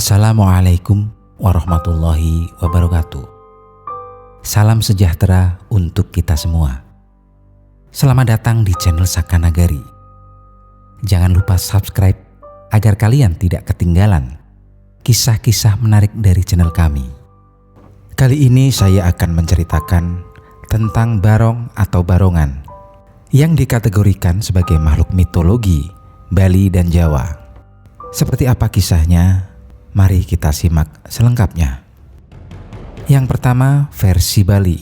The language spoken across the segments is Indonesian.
Assalamualaikum warahmatullahi wabarakatuh. Salam sejahtera untuk kita semua. Selamat datang di channel Saka Nagari. Jangan lupa subscribe agar kalian tidak ketinggalan kisah-kisah menarik dari channel kami. Kali ini saya akan menceritakan tentang barong atau barongan yang dikategorikan sebagai makhluk mitologi Bali dan Jawa. Seperti apa kisahnya? Mari kita simak selengkapnya. Yang pertama, versi Bali.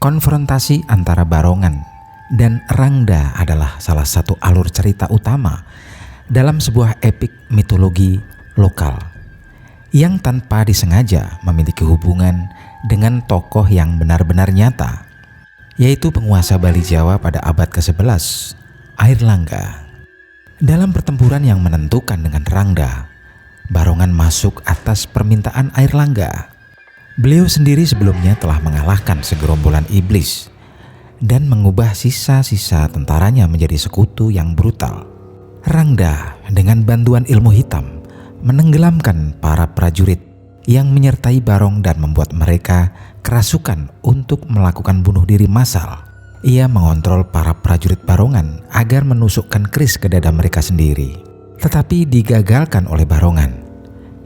Konfrontasi antara barongan dan rangda adalah salah satu alur cerita utama dalam sebuah epik mitologi lokal yang tanpa disengaja memiliki hubungan dengan tokoh yang benar-benar nyata, yaitu penguasa Bali Jawa pada abad ke-11, Airlangga. Dalam pertempuran yang menentukan dengan rangda, barongan masuk atas permintaan Airlangga. Beliau sendiri sebelumnya telah mengalahkan segerombolan iblis dan mengubah sisa-sisa tentaranya menjadi sekutu yang brutal. Rangda dengan bantuan ilmu hitam menenggelamkan para prajurit yang menyertai barong dan membuat mereka kerasukan untuk melakukan bunuh diri massal. Ia mengontrol para prajurit barongan agar menusukkan keris ke dada mereka sendiri, tetapi digagalkan oleh barongan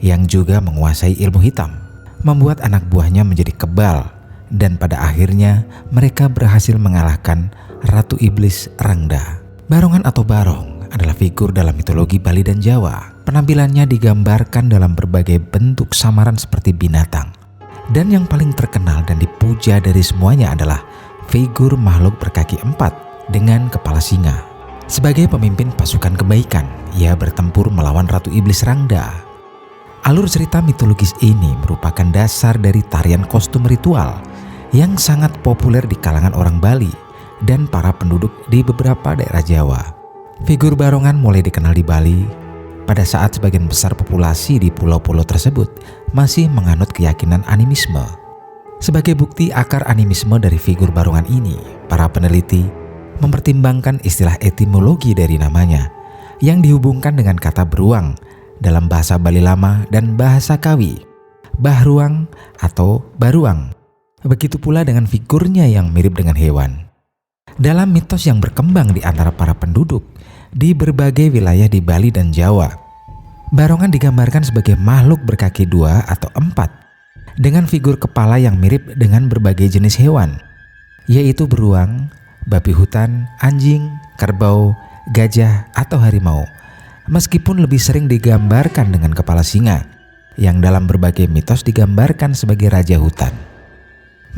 yang juga menguasai ilmu hitam, membuat anak buahnya menjadi kebal, dan pada akhirnya mereka berhasil mengalahkan Ratu Iblis Rangda. Barongan atau barong adalah figur dalam mitologi Bali dan Jawa. Penampilannya digambarkan dalam berbagai bentuk samaran seperti binatang, dan yang paling terkenal dan dipuja dari semuanya adalah figur makhluk berkaki 4 dengan kepala singa. Sebagai pemimpin pasukan kebaikan, ia bertempur melawan Ratu Iblis Rangda. Alur cerita mitologis ini merupakan dasar dari tarian kostum ritual yang sangat populer di kalangan orang Bali dan para penduduk di beberapa daerah Jawa. Figur barongan mulai dikenal di Bali pada saat sebagian besar populasi di pulau-pulau tersebut masih menganut keyakinan animisme. Sebagai bukti akar animisme dari figur barongan ini, para peneliti mempertimbangkan istilah etimologi dari namanya yang dihubungkan dengan kata beruang dalam bahasa Bali Lama dan bahasa Kawi, bahruang atau baruang. Begitu pula dengan figurnya yang mirip dengan hewan. Dalam mitos yang berkembang di antara para penduduk di berbagai wilayah di Bali dan Jawa, barongan digambarkan sebagai makhluk berkaki 2 atau 4 dengan figur kepala yang mirip dengan berbagai jenis hewan, yaitu beruang, babi hutan, anjing, kerbau, gajah, atau harimau. Meskipun lebih sering digambarkan dengan kepala singa, yang dalam berbagai mitos digambarkan sebagai raja hutan.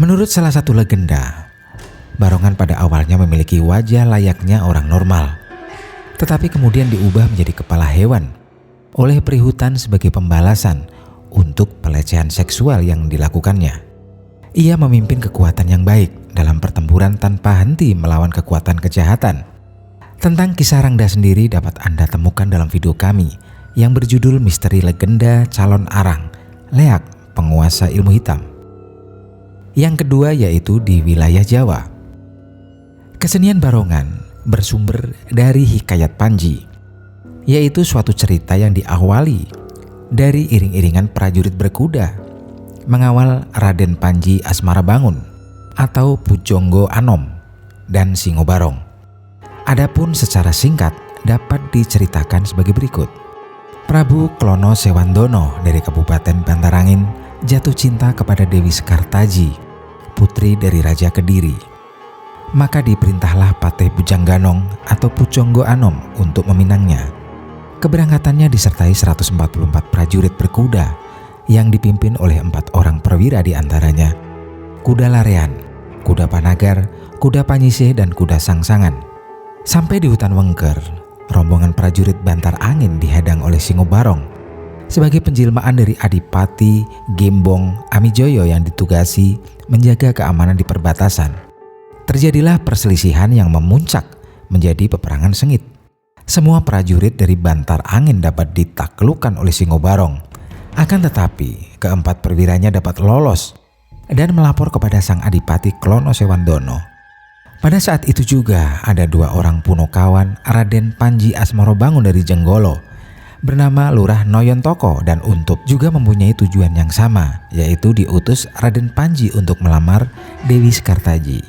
Menurut salah satu legenda, barongan pada awalnya memiliki wajah layaknya orang normal, tetapi kemudian diubah menjadi kepala hewan oleh perihutan sebagai pembalasan untuk pelecehan seksual yang dilakukannya. Ia memimpin kekuatan yang baik dalam pertempuran tanpa henti melawan kekuatan kejahatan. Tentang kisah Rangda sendiri dapat Anda temukan dalam video kami yang berjudul Misteri Legenda Calon Arang, Leak, Penguasa Ilmu Hitam. Yang kedua yaitu di wilayah Jawa. Kesenian barongan bersumber dari Hikayat Panji, yaitu suatu cerita yang diawali dari iring-iringan prajurit berkuda mengawal Raden Panji Asmarabangun atau Pujonggo Anom dan Singo Barong. Adapun secara singkat dapat diceritakan sebagai berikut. Prabu Klono Sewandono dari Kabupaten Bantarangin jatuh cinta kepada Dewi Sekartaji, putri dari Raja Kediri. Maka diperintahlah Patih Bujangganong atau Pujonggo Anom untuk meminangnya. Keberangkatannya disertai 144 prajurit berkuda yang dipimpin oleh 4 orang perwira di antaranya kuda larean, kuda panagar, kuda panyisih, dan kuda sangsangan. Sampai di hutan Wengker, rombongan prajurit Bantar Angin dihadang oleh Singo Barong sebagai penjelmaan dari Adipati Gembong Amijoyo yang ditugasi menjaga keamanan di perbatasan. Terjadilah perselisihan yang memuncak menjadi peperangan sengit. Semua prajurit dari Bantar Angin dapat ditaklukkan oleh Singo Barong. Akan tetapi, keempat perwiranya dapat lolos dan melapor kepada sang Adipati Klono Sewandono. Pada saat itu juga ada 2 orang Punokawan Raden Panji Asmarabangun dari Jenggolo bernama Lurah Noyontoko dan Untup juga mempunyai tujuan yang sama, yaitu diutus Raden Panji untuk melamar Dewi Sekartaji.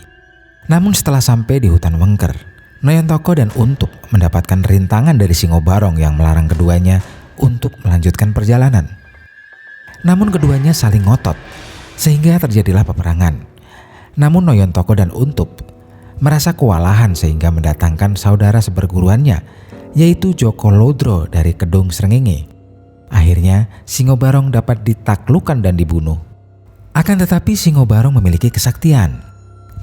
Namun setelah sampai di hutan Wengker, Noyontoko dan Untup mendapatkan rintangan dari Singobarong yang melarang keduanya untuk melanjutkan perjalanan. Namun keduanya saling ngotot, sehingga terjadilah peperangan. Namun Noyontoko dan Untup merasa kewalahan sehingga mendatangkan saudara seperguruannya, yaitu Joko Lodro dari Kedung Srengenge. Akhirnya Singobarong dapat ditaklukkan dan dibunuh. Akan tetapi Singobarong memiliki kesaktian.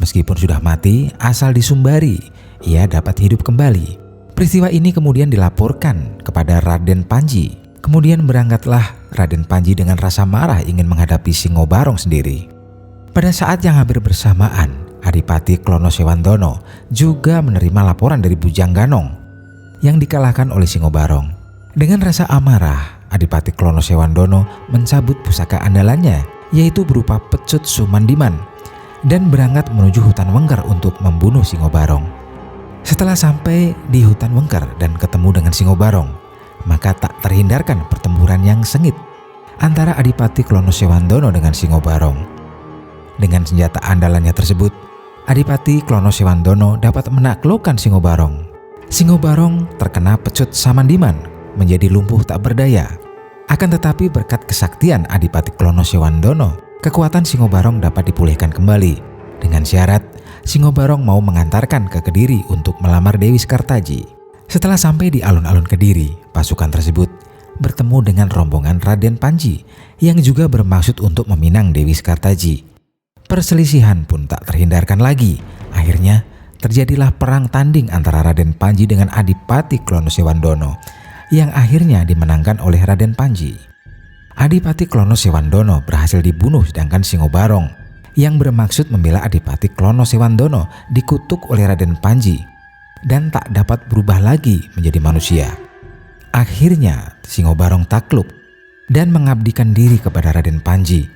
Meskipun sudah mati, asal disumbari, ia dapat hidup kembali. Peristiwa ini kemudian dilaporkan kepada Raden Panji. Kemudian berangkatlah Raden Panji dengan rasa marah ingin menghadapi Singobarong sendiri. Pada saat yang hampir bersamaan, Adipati Klono-Sewandono juga menerima laporan dari Bujang Ganong yang dikalahkan oleh Singobarong. Dengan rasa amarah, Adipati Klono-Sewandono mencabut pusaka andalannya, yaitu berupa pecut Sumandiman, dan berangkat menuju hutan Wengker untuk membunuh Singobarong. Setelah sampai di hutan Wengker dan ketemu dengan Singobarong, maka tak terhindarkan pertempuran yang sengit antara Adipati Klono-Sewandono dengan Singobarong. Dengan senjata andalannya tersebut, Adipati Klono-Sewandono dapat menaklukkan Singobarong. Singobarong terkena pecut Samandiman, menjadi lumpuh tak berdaya. Akan tetapi berkat kesaktian Adipati Klono-Sewandono, kekuatan Singobarong dapat dipulihkan kembali. Dengan syarat, Singobarong mau mengantarkan ke Kediri untuk melamar Dewi Sekartaji. Setelah sampai di alun-alun Kediri, pasukan tersebut bertemu dengan rombongan Raden Panji yang juga bermaksud untuk meminang Dewi Sekartaji. Perselisihan pun tak terhindarkan lagi. Akhirnya terjadilah perang tanding antara Raden Panji dengan Adipati Klono-Sewandono yang akhirnya dimenangkan oleh Raden Panji. Adipati Klono-Sewandono berhasil dibunuh, sedangkan Singobarong yang bermaksud membela Adipati Klono-Sewandono dikutuk oleh Raden Panji dan tak dapat berubah lagi menjadi manusia. Akhirnya Singobarong takluk dan mengabdikan diri kepada Raden Panji,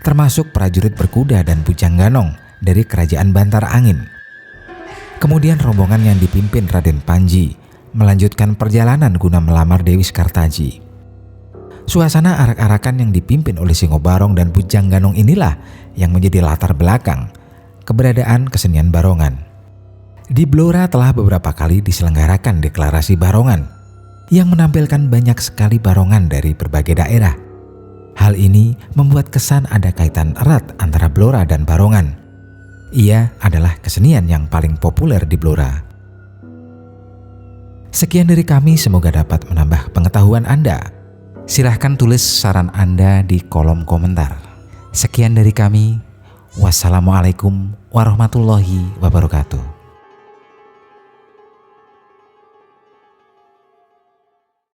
termasuk prajurit berkuda dan Bujang Ganong dari kerajaan Bantara Angin. Kemudian rombongan yang dipimpin Raden Panji melanjutkan perjalanan guna melamar Dewi Sekartaji. Suasana arak-arakan yang dipimpin oleh Singobarong dan Bujang Ganong inilah yang menjadi latar belakang keberadaan kesenian barongan. Di Blora telah beberapa kali diselenggarakan deklarasi barongan yang menampilkan banyak sekali barongan dari berbagai daerah. Hal ini membuat kesan ada kaitan erat antara Blora dan barongan. Ia adalah kesenian yang paling populer di Blora. Sekian dari kami, semoga dapat menambah pengetahuan Anda. Silahkan tulis saran Anda di kolom komentar. Sekian dari kami. Wassalamualaikum warahmatullahi wabarakatuh.